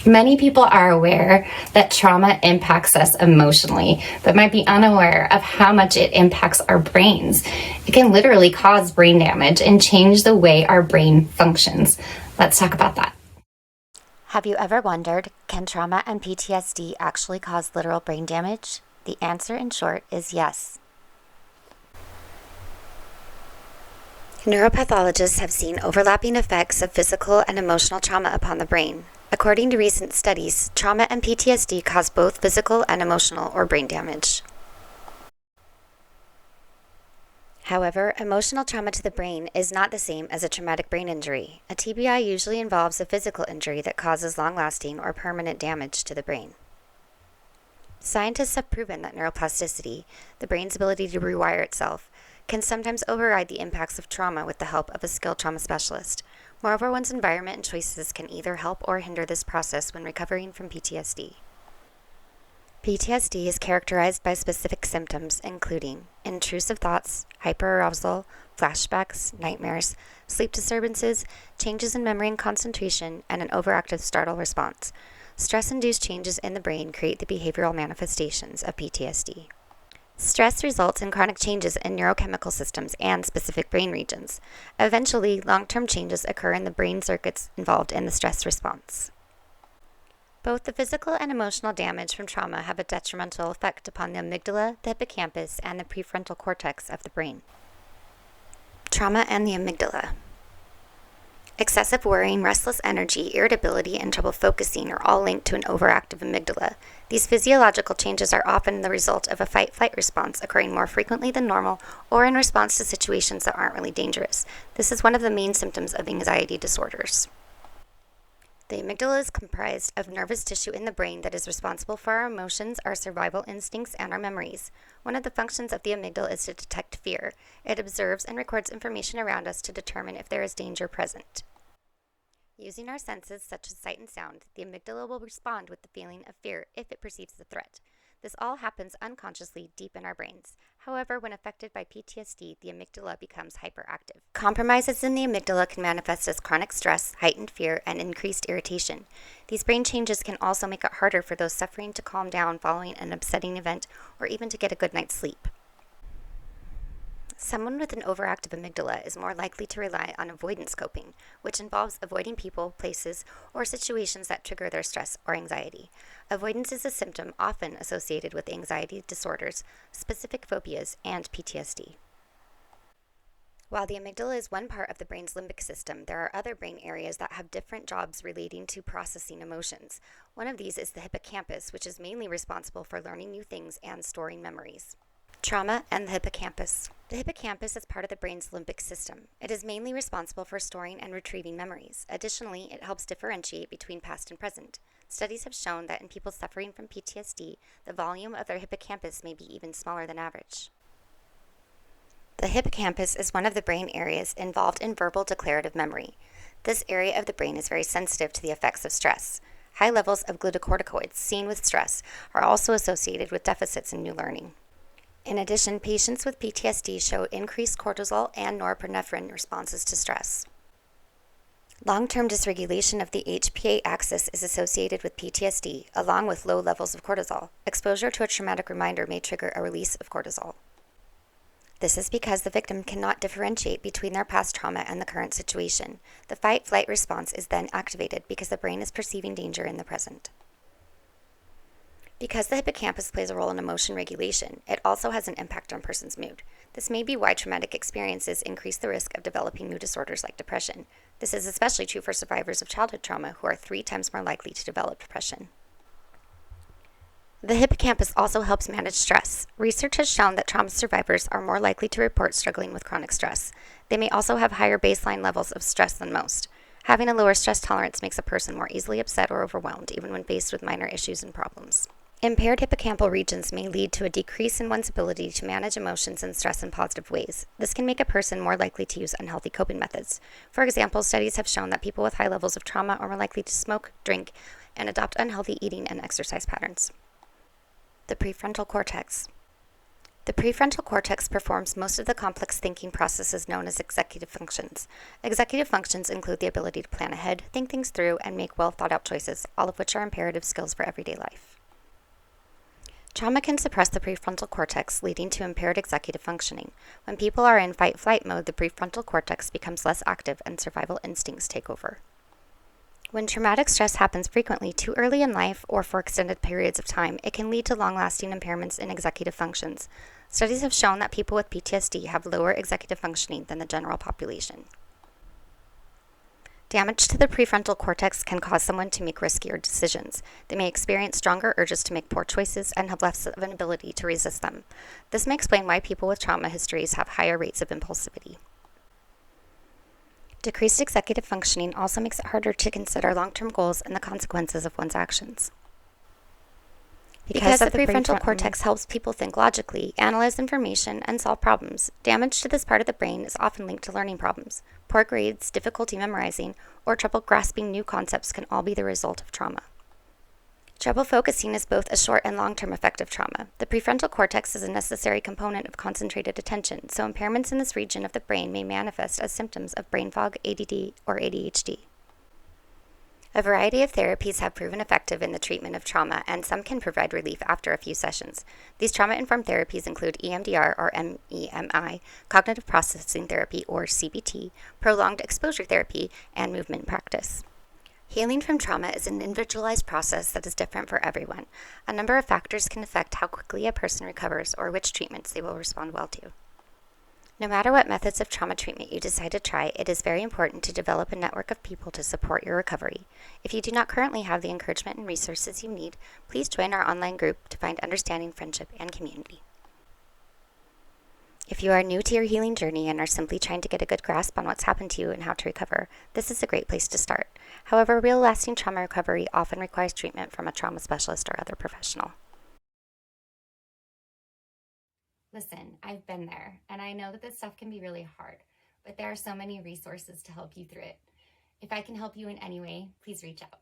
Many people are aware that trauma impacts us emotionally, but might be unaware of how much it impacts our brains. It can literally cause brain damage and change the way our brain functions. Let's talk about that. Have you ever wondered, can trauma and PTSD actually cause literal brain damage? The answer, in short, is yes. Neuropathologists have seen overlapping effects of physical and emotional trauma upon the brain. According to recent studies, trauma and PTSD cause both physical and emotional or brain damage. However, emotional trauma to the brain is not the same as a traumatic brain injury. A TBI usually involves a physical injury that causes long-lasting or permanent damage to the brain. Scientists have proven that neuroplasticity, the brain's ability to rewire itself, can sometimes override the impacts of trauma with the help of a skilled trauma specialist. Moreover, one's environment and choices can either help or hinder this process when recovering from PTSD. PTSD is characterized by specific symptoms including intrusive thoughts, hyperarousal, flashbacks, nightmares, sleep disturbances, changes in memory and concentration, and an overactive startle response. Stress-induced changes in the brain create the behavioral manifestations of PTSD. Stress results in chronic changes in neurochemical systems and specific brain regions. Eventually, long-term changes occur in the brain circuits involved in the stress response. Both the physical and emotional damage from trauma have a detrimental effect upon the amygdala, the hippocampus, and the prefrontal cortex of the brain. Trauma and the amygdala. Excessive worrying, restless energy, irritability, and trouble focusing are all linked to an overactive amygdala. These physiological changes are often the result of a fight-flight response occurring more frequently than normal or in response to situations that aren't really dangerous. This is one of the main symptoms of anxiety disorders. The amygdala is comprised of nervous tissue in the brain that is responsible for our emotions, our survival instincts, and our memories. One of the functions of the amygdala is to detect fear. It observes and records information around us to determine if there is danger present. Using our senses, such as sight and sound, the amygdala will respond with the feeling of fear if it perceives a threat. This all happens unconsciously deep in our brains. However, when affected by PTSD, the amygdala becomes hyperactive. Compromises in the amygdala can manifest as chronic stress, heightened fear, and increased irritation. These brain changes can also make it harder for those suffering to calm down following an upsetting event or even to get a good night's sleep. Someone with an overactive amygdala is more likely to rely on avoidance coping, which involves avoiding people, places, or situations that trigger their stress or anxiety. Avoidance is a symptom often associated with anxiety disorders, specific phobias, and PTSD. While the amygdala is one part of the brain's limbic system, there are other brain areas that have different jobs relating to processing emotions. One of these is the hippocampus, which is mainly responsible for learning new things and storing memories. Trauma and the hippocampus. The hippocampus is part of the brain's limbic system. It is mainly responsible for storing and retrieving memories. Additionally, it helps differentiate between past and present. Studies have shown that in people suffering from PTSD, the volume of their hippocampus may be even smaller than average. The hippocampus is one of the brain areas involved in verbal declarative memory. This area of the brain is very sensitive to the effects of stress. High levels of glucocorticoids seen with stress are also associated with deficits in new learning. In addition, patients with PTSD show increased cortisol and norepinephrine responses to stress. Long-term dysregulation of the HPA axis is associated with PTSD, along with low levels of cortisol. Exposure to a traumatic reminder may trigger a release of cortisol. This is because the victim cannot differentiate between their past trauma and the current situation. The fight-flight response is then activated because the brain is perceiving danger in the present. Because the hippocampus plays a role in emotion regulation, it also has an impact on a person's mood. This may be why traumatic experiences increase the risk of developing mood disorders like depression. This is especially true for survivors of childhood trauma, who are 3 times more likely to develop depression. The hippocampus also helps manage stress. Research has shown that trauma survivors are more likely to report struggling with chronic stress. They may also have higher baseline levels of stress than most. Having a lower stress tolerance makes a person more easily upset or overwhelmed, even when faced with minor issues and problems. Impaired hippocampal regions may lead to a decrease in one's ability to manage emotions and stress in positive ways. This can make a person more likely to use unhealthy coping methods. For example, studies have shown that people with high levels of trauma are more likely to smoke, drink, and adopt unhealthy eating and exercise patterns. The prefrontal cortex. The prefrontal cortex performs most of the complex thinking processes known as executive functions. Executive functions include the ability to plan ahead, think things through, and make well thought out choices, all of which are imperative skills for everyday life. Trauma can suppress the prefrontal cortex, leading to impaired executive functioning. When people are in fight-flight mode, the prefrontal cortex becomes less active and survival instincts take over. When traumatic stress happens frequently, too early in life, or for extended periods of time, it can lead to long-lasting impairments in executive functions. Studies have shown that people with PTSD have lower executive functioning than the general population. Damage to the prefrontal cortex can cause someone to make riskier decisions. They may experience stronger urges to make poor choices and have less of an ability to resist them. This may explain why people with trauma histories have higher rates of impulsivity. Decreased executive functioning also makes it harder to consider long-term goals and the consequences of one's actions. Because the prefrontal cortex helps people think logically, analyze information, and solve problems, damage to this part of the brain is often linked to learning problems. Poor grades, difficulty memorizing, or trouble grasping new concepts can all be the result of trauma. Trouble focusing is both a short and long-term effect of trauma. The prefrontal cortex is a necessary component of concentrated attention, so impairments in this region of the brain may manifest as symptoms of brain fog, ADD, or ADHD. A variety of therapies have proven effective in the treatment of trauma, and some can provide relief after a few sessions. These trauma-informed therapies include EMDR or MEMI, cognitive processing therapy or CBT, prolonged exposure therapy, and movement practice. Healing from trauma is an individualized process that is different for everyone. A number of factors can affect how quickly a person recovers or which treatments they will respond well to. No matter what methods of trauma treatment you decide to try, it is very important to develop a network of people to support your recovery. If you do not currently have the encouragement and resources you need, please join our online group to find understanding, friendship, and community. If you are new to your healing journey and are simply trying to get a good grasp on what's happened to you and how to recover, this is a great place to start. However, real lasting trauma recovery often requires treatment from a trauma specialist or other professional. Listen, I've been there, and I know that this stuff can be really hard, but there are so many resources to help you through it. If I can help you in any way, please reach out.